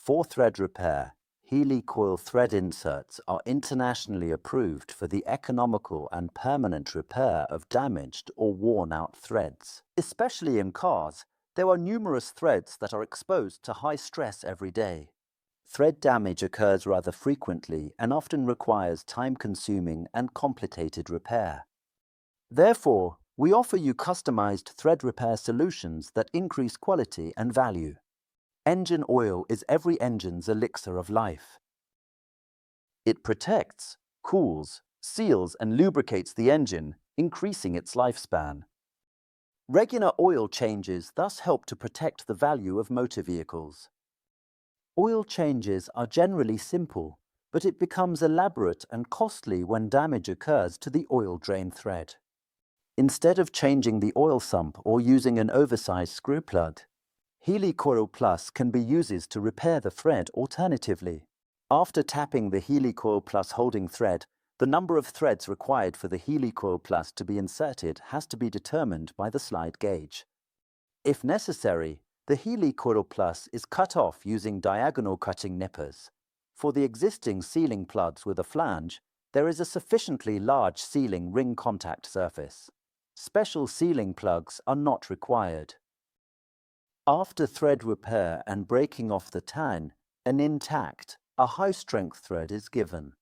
4-thread repair, HELICOIL thread inserts are internationally approved for the economical and permanent repair of damaged or worn-out threads. Especially in cars, there are numerous threads that are exposed to high stress every day. Thread damage occurs rather frequently and often requires time-consuming and complicated repair. Therefore, we offer you customized thread repair solutions that increase quality and value. Engine oil is every engine's elixir of life. It protects, cools, seals, and lubricates the engine, increasing its lifespan. Regular oil changes thus help to protect the value of motor vehicles. Oil changes are generally simple, but it becomes elaborate and costly when damage occurs to the oil drain thread. Instead of changing the oil sump or using an oversized screw plug, HELICOIL Plus can be used to repair the thread alternatively. After tapping the HELICOIL Plus holding thread, the number of threads required for the HELICOIL Plus to be inserted has to be determined by the slide gauge. If necessary, the HELICOIL Plus is cut off using diagonal cutting nippers. For the existing sealing plugs with a flange, there is a sufficiently large sealing ring contact surface. Special sealing plugs are not required. After thread repair and breaking off the tan, an intact, a high-strength thread is given.